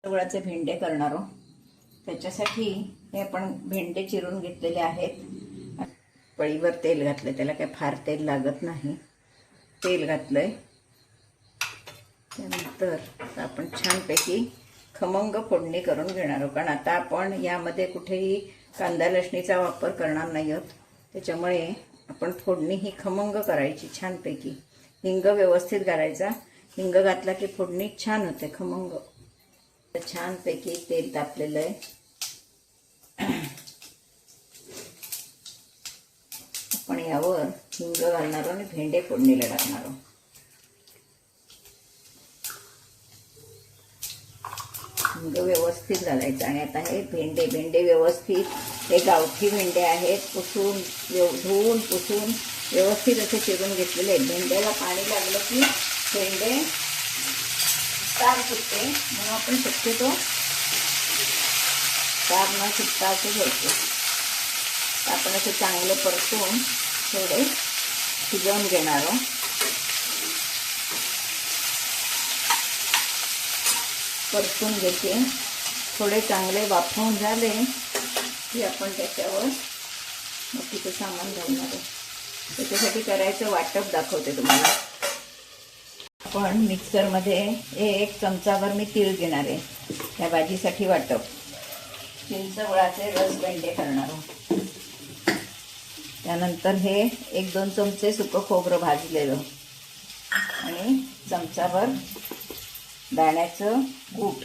गुळाचे भेंडे करणार आहोत. त्याच्यासाठी हे आपण भेंडे चिरून घेतलेले आहेत. पळीवर तेल घातलं, त्याला काय फार तेल लागत नाही. तेल घातलंय. त्यानंतर आपण छानपैकी खमंग फोडणी करून घेणार आहोत, कारण आता आपण यामध्ये कुठेही कांदा लसणीचा वापर करणार नाही आहोत. त्याच्यामुळे आपण फोडणी ही खमंग करायची छानपैकी. हिंग व्यवस्थित घालायचा. हिंग घातला की फोडणी छान होते, खमंग. छानपैकी तेल तापलेलं आहे. आपण यावर हिंग घालणार आणि भेंडे फोडणीला टाकणार आहोत. हिंग व्यवस्थित घालायचं. आणि आता हे भेंडे व्यवस्थित, हे गावठी भेंडे आहेत, धुवून पुसून व्यवस्थित असे चिरून घेतलेले आहेत. भेंड्याला पाणी लागलं की भेंडे तार सुटते, म्हणून आपण शक्यतो तार न सुटता असे घ्यायचे. आपण असे चांगले परतून थोडे शिजवून घेणार आहोत. परतून घेते. थोडे चांगले वाफवून झाले की आपण त्याच्यावर बाकीचं सामान घालणार आहे. त्याच्यासाठी करायचं वाटप दाखवते तुम्हाला. आपण मिक्सरमध्ये 1 चमचाभर मी तीळ घेणार आहे त्या भाजीसाठी वाटप. चिंच गुळाचे रस भेंडे करणार आहोत. त्यानंतर हे 1-2 चमचे सुकं खोबरं भाजलेलं आणि चमचाभर दाण्याचं कूट.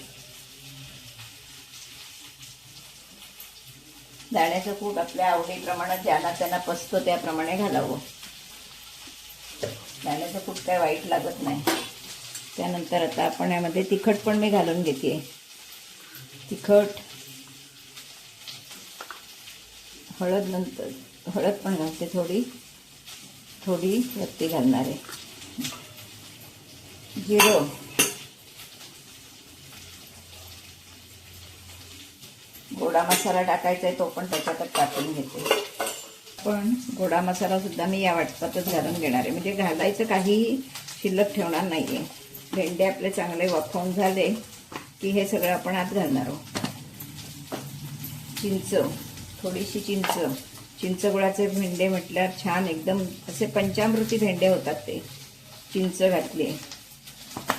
दाण्याचं कूट आपल्या आवडीप्रमाणे ज्याला त्यांना पचतो त्याप्रमाणे घालावं. दाण्याचं कूट काय वाईट लागत नाही. त्यानंतर आता आपण यामध्ये तिखट पण मी घालून घेते. तिखट, हळद पण घालते. थोडी वरती घालणार आहे. जिरं, गोडा मसाला टाकायचा आहे, तो पण त्याच्यातच टाकून घेते. पण गोडा मसाला सुद्धा मी या वाटपातच घालून घेणार आहे, म्हणजे घालायचं काहीही शिल्लक ठेवणार नाही आहे. भेंडे आपले चांगले वाफवून झाले की हे सगळं आपण आत घालणार आहोत. चिंच, थोडीशी चिंच गुळाचे भेंडे म्हटल्यावर छान एकदम असे पंचामृती भेंडे होतात ते. चिंच घातली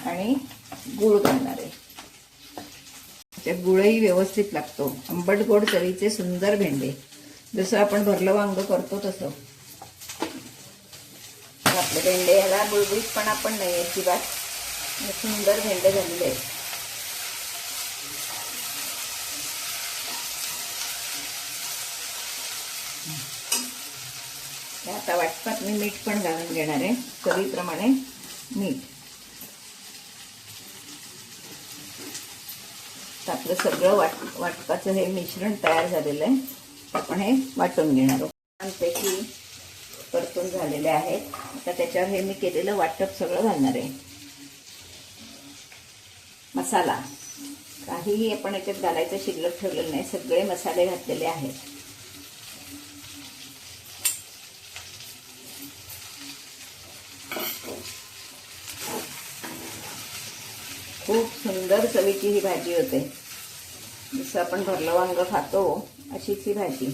आणि गूळ घालणार आहे. त्या गुळही व्यवस्थित लागतो. आंबट गोड चवीचे सुंदर भेंडे, जसं आपण भरलं वांग करतो तसं. आपले भेंडे याला बुळबुळीतपणा पण नाही अजिबात. सुंदर भेंडे झालेले आहेत. आता वाटपात मी मीठ पण घालून घेणार आहे, चवीप्रमाणे मीठ. आपलं सगळं वाटपाचं हे मिश्रण तयार झालेलं आहे. आपण हे वाटून घेणार आहोत. छानपैकी परतून झालेले आहेत. आता त्याच्यावर हे मी केलेलं वाटप सगळं घालणार आहे. मसाला काहीही आपण याच्यात घालायचं शिल्लक ठेवलेलं नाही, सगळे मसाले घातलेले आहेत. खूप सुंदर चवीची ही भाजी होते. जसं आपण भरलं वांग खातो अशीच ही भाजी.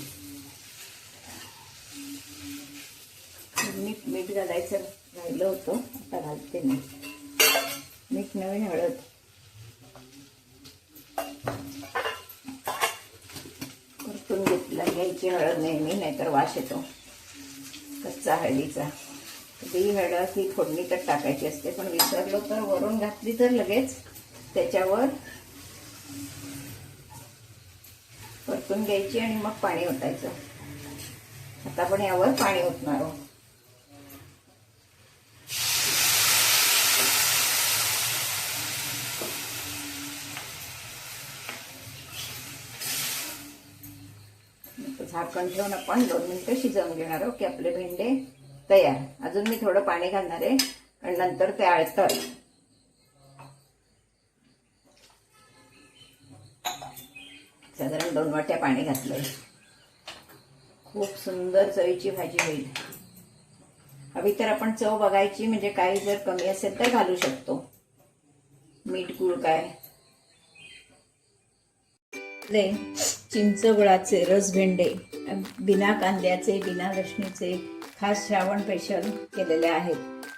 मीठ घालायचं राहिलं होतं, आता घालते मी. मीठ नवीन, हळद. परतून घ्यायची हळद नेहमी, नाहीतर वास येतो कच्चा हळदीचा. कधी हळद ही फोडणीतच टाकायची असते, पण विसरलो तर वरून घातली तर लगेच त्याच्यावर परतून घ्यायची आणि मग पाणी ओतायचं. आता आपण यावर पाणी ओतणार आहोत. झाकण ठेवून आपण 2 मिनिटं शिजवून घेणार आहोत की आपले भेंडे तयार. अजून मी थोडं पाणी घालणार आहे, आणि नंतर ते आळतात. साधारण 2 वाट्या पाणी घातलंय. खूप सुंदर चवीची भाजी होईल. हवी तर आपण चव बघायची, म्हणजे काही जर कमी असेल तर घालू शकतो. मीठ, गूळ काय घेतले चिंच गुळाचे रस भेंडे, बिना कांद्याचे, बिना लसणीचे, खास श्रावण स्पेशल केलेले आहेत.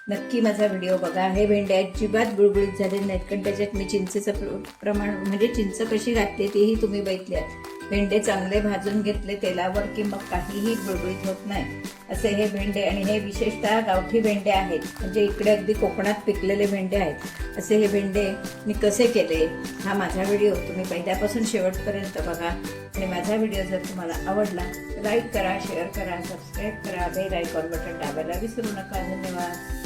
नक्की माझा व्हिडिओ बघा. हे भेंडे अजिबात बुळबुळीत झालेले नाहीत, कारण त्याच्यात मी चिंचेचं प्रमाण म्हणजे चिंच कशी घातली तेही तुम्ही बघितल्यात. भेंडे चांगले भाजून घेतले तेलावर की मग काहीही बुळबुळीत होत नाही असे हे भेंडे. आणि हे विशेषतः गावठी भेंडे आहेत, म्हणजे इकडे अगदी कोकणात पिकलेले भेंडे आहेत. असे हे भेंडे मी कसे केले हा माझा व्हिडिओ तुम्ही पहिल्यापासून शेवटपर्यंत बघा. आणि माझा व्हिडिओ जर तुम्हाला आवडला लाईक करा, शेअर करा, सबस्क्राईब करा, बेल आयकॉन बटन दाबायला विसरू नका. धन्यवाद.